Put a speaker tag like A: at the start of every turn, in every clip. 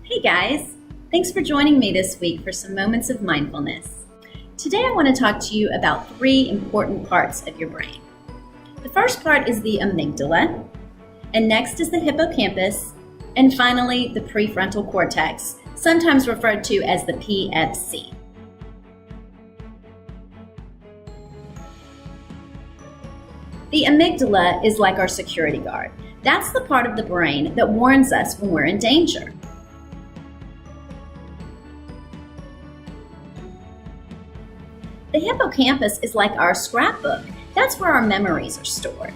A: Hey guys, thanks for joining me this week for some moments of mindfulness. Today I want to talk to you about three important parts of your brain. The first part is the amygdala, and next is the hippocampus, and finally the prefrontal cortex, sometimes referred to as the PFC. The amygdala is like our security guard. That's the part of the brain that warns us when we're in danger. The hippocampus is like our scrapbook. That's where our memories are stored.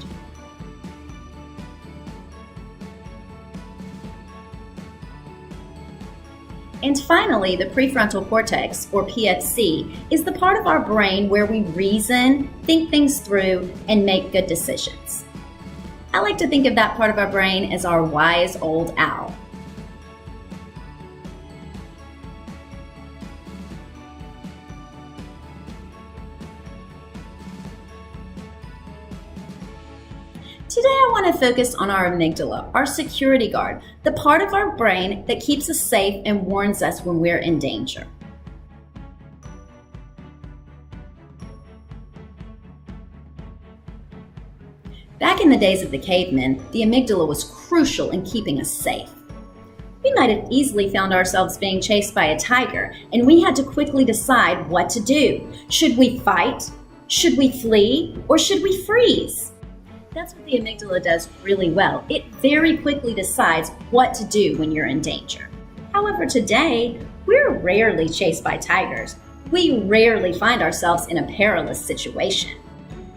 A: And finally, the prefrontal cortex, or PFC, is the part of our brain where we reason, think things through, and make good decisions. I like to think of that part of our brain as our wise old owl. Today I want to focus on our amygdala, our security guard, the part of our brain that keeps us safe and warns us when we're in danger. Back in the days of the cavemen, the amygdala was crucial in keeping us safe. We might have easily found ourselves being chased by a tiger, and we had to quickly decide what to do. Should we fight? Should we flee? Or should we freeze? That's what the amygdala does really well. It very quickly decides what to do when you're in danger. However, today, we're rarely chased by tigers. We rarely find ourselves in a perilous situation.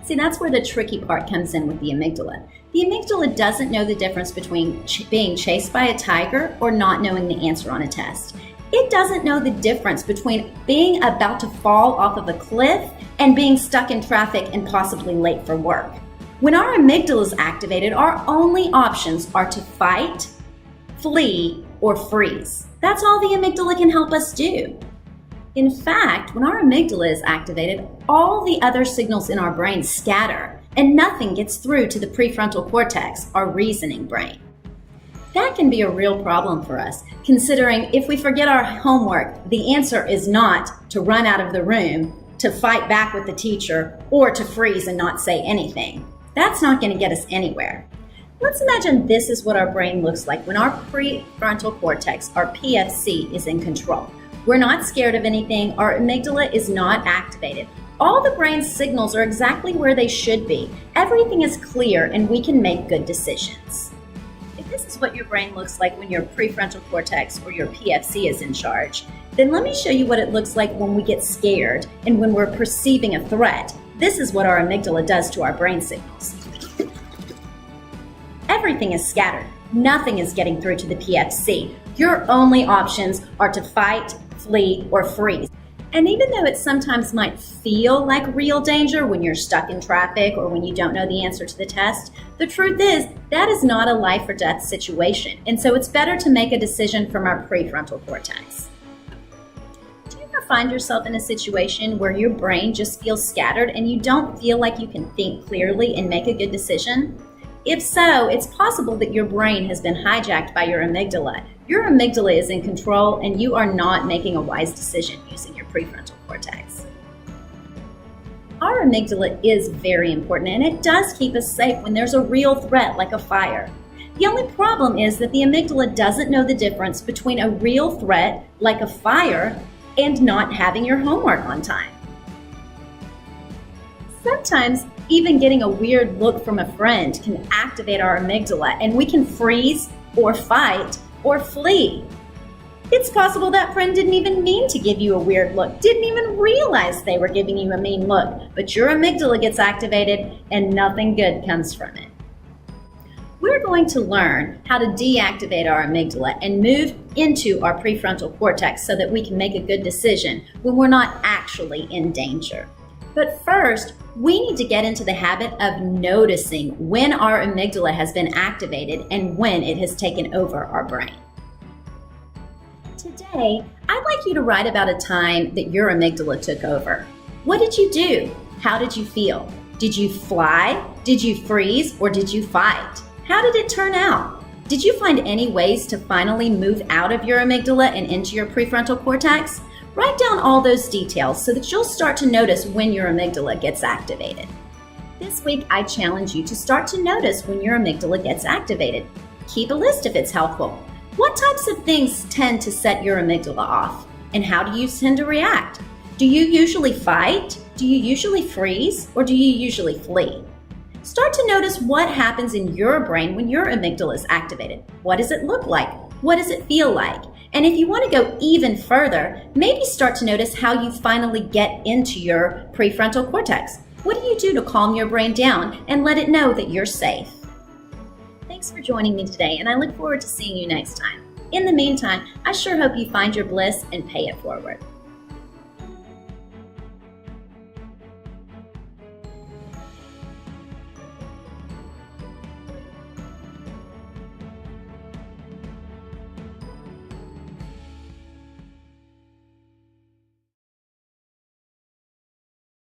A: See, that's where the tricky part comes in with the amygdala. The amygdala doesn't know the difference between being chased by a tiger or not knowing the answer on a test. It doesn't know the difference between being about to fall off of a cliff and being stuck in traffic and possibly late for work. When our amygdala is activated, our only options are to fight, flee, or freeze. That's all the amygdala can help us do. In fact, when our amygdala is activated, all the other signals in our brain scatter, and nothing gets through to the prefrontal cortex, our reasoning brain. That can be a real problem for us, considering if we forget our homework, the answer is not to run out of the room, to fight back with the teacher, or to freeze and not say anything. That's not going to get us anywhere. Let's imagine this is what our brain looks like when our prefrontal cortex, our PFC, is in control. We're not scared of anything. Our amygdala is not activated. All the brain's signals are exactly where they should be. Everything is clear and we can make good decisions. If this is what your brain looks like when your prefrontal cortex or your PFC is in charge, then let me show you what it looks like when we get scared and when we're perceiving a threat. This is what our amygdala does to our brain signals. Everything is scattered. Nothing is getting through to the PFC. Your only options are to fight, flee, or freeze. And even though it sometimes might feel like real danger when you're stuck in traffic or when you don't know the answer to the test, the truth is that is not a life or death situation. And so it's better to make a decision from our prefrontal cortex. Find yourself in a situation where your brain just feels scattered and you don't feel like you can think clearly and make a good decision? If so, it's possible that your brain has been hijacked by your amygdala. Your amygdala is in control and you are not making a wise decision using your prefrontal cortex. Our amygdala is very important and it does keep us safe when there's a real threat like a fire. The only problem is that the amygdala doesn't know the difference between a real threat like a fire and not having your homework on time. Sometimes even getting a weird look from a friend can activate our amygdala and we can freeze or fight or flee. It's possible that friend didn't even mean to give you a weird look, didn't even realize they were giving you a mean look, but your amygdala gets activated and nothing good comes from it. We're going to learn how to deactivate our amygdala and move into our prefrontal cortex so that we can make a good decision when we're not actually in danger. But first, we need to get into the habit of noticing when our amygdala has been activated and when it has taken over our brain. Today, I'd like you to write about a time that your amygdala took over. What did you do? How did you feel? Did you fly? Did you freeze? Or did you fight? How did it turn out? Did you find any ways to finally move out of your amygdala and into your prefrontal cortex? Write down all those details so that you'll start to notice when your amygdala gets activated. This week, I challenge you to start to notice when your amygdala gets activated. Keep a list if it's helpful. What types of things tend to set your amygdala off? And how do you tend to react? Do you usually fight? Do you usually freeze? Or do you usually flee? Start to notice what happens in your brain when your amygdala is activated. What does it look like? What does it feel like? And if you want to go even further, maybe start to notice how you finally get into your prefrontal cortex. What do you do to calm your brain down and let it know that you're safe? Thanks for joining me today, and I look forward to seeing you next time. In the meantime, I sure hope you find your bliss and pay it forward.